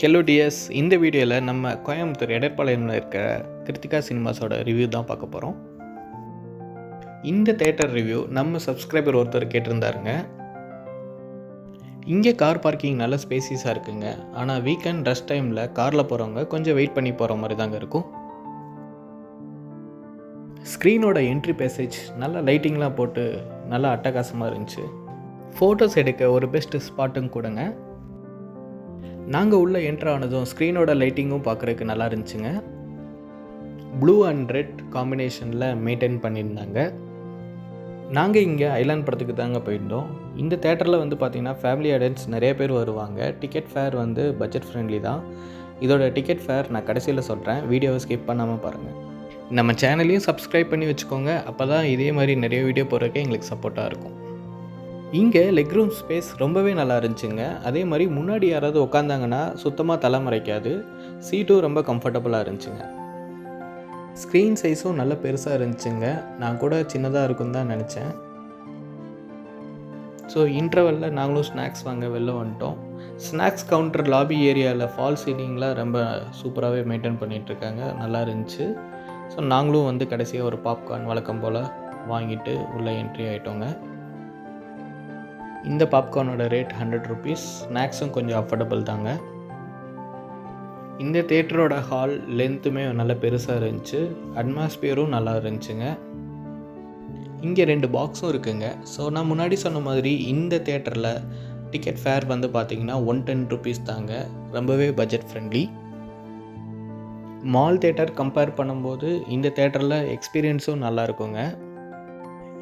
Hello tears, இந்த வீடியோவில் நம்ம கோயம்புத்தூர் எடப்பாளையமில் இருக்க கிருத்திகா சினிமாஸோட ரிவ்யூ தான் பார்க்க போகிறோம். இந்த தேட்டர் ரிவ்யூ நம்ம சப்ஸ்கிரைபர் ஒருத்தர் கேட்டிருந்தாருங்க. இங்கே கார் பார்க்கிங் நல்ல ஸ்பேசியஸாக இருக்குங்க. ஆனால் வீக்கெண்ட் ரஷ் டைமில் காரில் போகிறவங்க கொஞ்சம் வெயிட் பண்ணி போகிற மாதிரி தாங்க இருக்கும். ஸ்க்ரீனோட என்ட்ரி பேசேஜ் நல்ல லைட்டிங்லாம் போட்டு நல்லா அட்டகாசமாக இருந்துச்சு. ஃபோட்டோஸ் எடுக்க ஒரு பெஸ்ட் ஸ்பாட்டும் கூடங்க. நாங்கள் உள்ளே என்ட்ரு ஆனதும் ஸ்க்ரீனோட லைட்டிங்கும் பார்க்குறதுக்கு நல்லா இருந்துச்சுங்க. ப்ளூ அண்ட் ரெட் காம்பினேஷனில் மெயின்டைன் பண்ணியிருந்தாங்க. நாங்கள் இங்கே ஐலாண்ட் படத்துக்கு தாங்க போயிருந்தோம். இந்த தேட்டரில் பார்த்திங்கன்னா ஃபேமிலி ஆடியன்ஸ் நிறைய பேர் வருவாங்க. டிக்கெட் ஃபேர் பட்ஜெட் ஃப்ரெண்ட்லி தான். இதோட டிக்கெட் ஃபேர் நான் கடைசியில் சொல்கிறேன், வீடியோவை ஸ்கிப் பண்ணாமல் பாருங்கள். நம்ம சேனலையும் சப்ஸ்கிரைப் பண்ணி வச்சுக்கோங்க. அப்போ தான் இதே மாதிரி நிறைய வீடியோ போடுறதுக்கு எங்களுக்கு சப்போர்ட்டாக இருக்கும். இங்கே லெக் ரூம் ஸ்பேஸ் ரொம்பவே நல்லா இருந்துச்சுங்க. அதே மாதிரி முன்னாடி யாராவது உட்காந்தாங்கன்னா சுத்தமாக தலை மறைக்காது. சீட்டும் ரொம்ப கம்ஃபர்டபுளாக இருந்துச்சுங்க. ஸ்க்ரீன் சைஸும் நல்ல பெருசாக இருந்துச்சுங்க. நான் கூட சின்னதாக இருக்குன்னு தான் நினச்சேன். ஸோ இன்டர்வெல்லில் நாங்களும் ஸ்நாக்ஸ் வாங்க வெளில வந்துட்டோம். ஸ்நாக்ஸ் கவுண்டர் லாபி ஏரியாவில் ஃபால் சீலிங்லாம் ரொம்ப சூப்பராகவே மெயின்டைன் பண்ணிகிட்ருக்காங்க. நல்லா இருந்துச்சு. ஸோ நாங்களும் கடைசியாக ஒரு பாப்கார்ன் வழக்கம் போல் வாங்கிட்டு உள்ளே என்ட்ரி ஆகிட்டோங்க. இந்த பாப்கார்னோட ரேட் 100 rupees. ஸ்நாக்ஸும் கொஞ்சம் அஃபோர்டபுள் தாங்க. இந்த தேட்டரோட ஹால் லென்த்துமே நல்ல பெருசாக இருந்துச்சு. அட்மாஸ்பியரும் நல்லா இருந்துச்சுங்க. இங்கே 2 பாக்ஸும் இருக்குங்க. ஸோ நான் முன்னாடி சொன்ன மாதிரி இந்த தேட்டரில் டிக்கெட் ஃபேர் பார்த்திங்கன்னா 110 rupees தாங்க. ரொம்பவே budget friendly. Mall theatre compare பண்ணும்போது இந்த தேட்டரில் எக்ஸ்பீரியன்ஸும் நல்லா இருக்குங்க.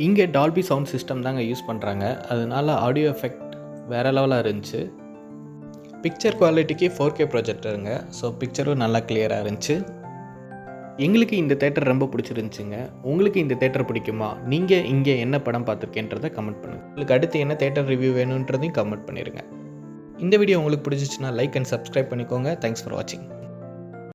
இங்கே டால்பி சவுண்ட் சிஸ்டம் தாங்க யூஸ் பண்ணுறாங்க. அதனால ஆடியோ எஃபெக்ட் வேறு லெவலாக இருந்துச்சு. பிக்சர் குவாலிட்டிக்கு 4K ப்ரொஜெக்டருங்க. ஸோ பிக்சரும் நல்லா கிளியராக இருந்துச்சு. எங்களுக்கு இந்த தேட்டர் ரொம்ப பிடிச்சிருந்துச்சுங்க. உங்களுக்கு இந்த தேட்டர் பிடிக்குமா? நீங்கள் இங்கே என்ன படம் பார்த்துருக்கேன்றதை கமெண்ட் பண்ணுங்கள். உங்களுக்கு அடுத்து என்ன தேட்டர் ரிவ்யூ வேணுன்றதையும் கமெண்ட் பண்ணிடுங்க. இந்த வீடியோ உங்களுக்கு பிடிச்சிச்சுன்னா லைக் அண்ட் சப்ஸ்கிரைப் பண்ணிக்கோங்க. தேங்க்ஸ் ஃபார் வாட்சிங்.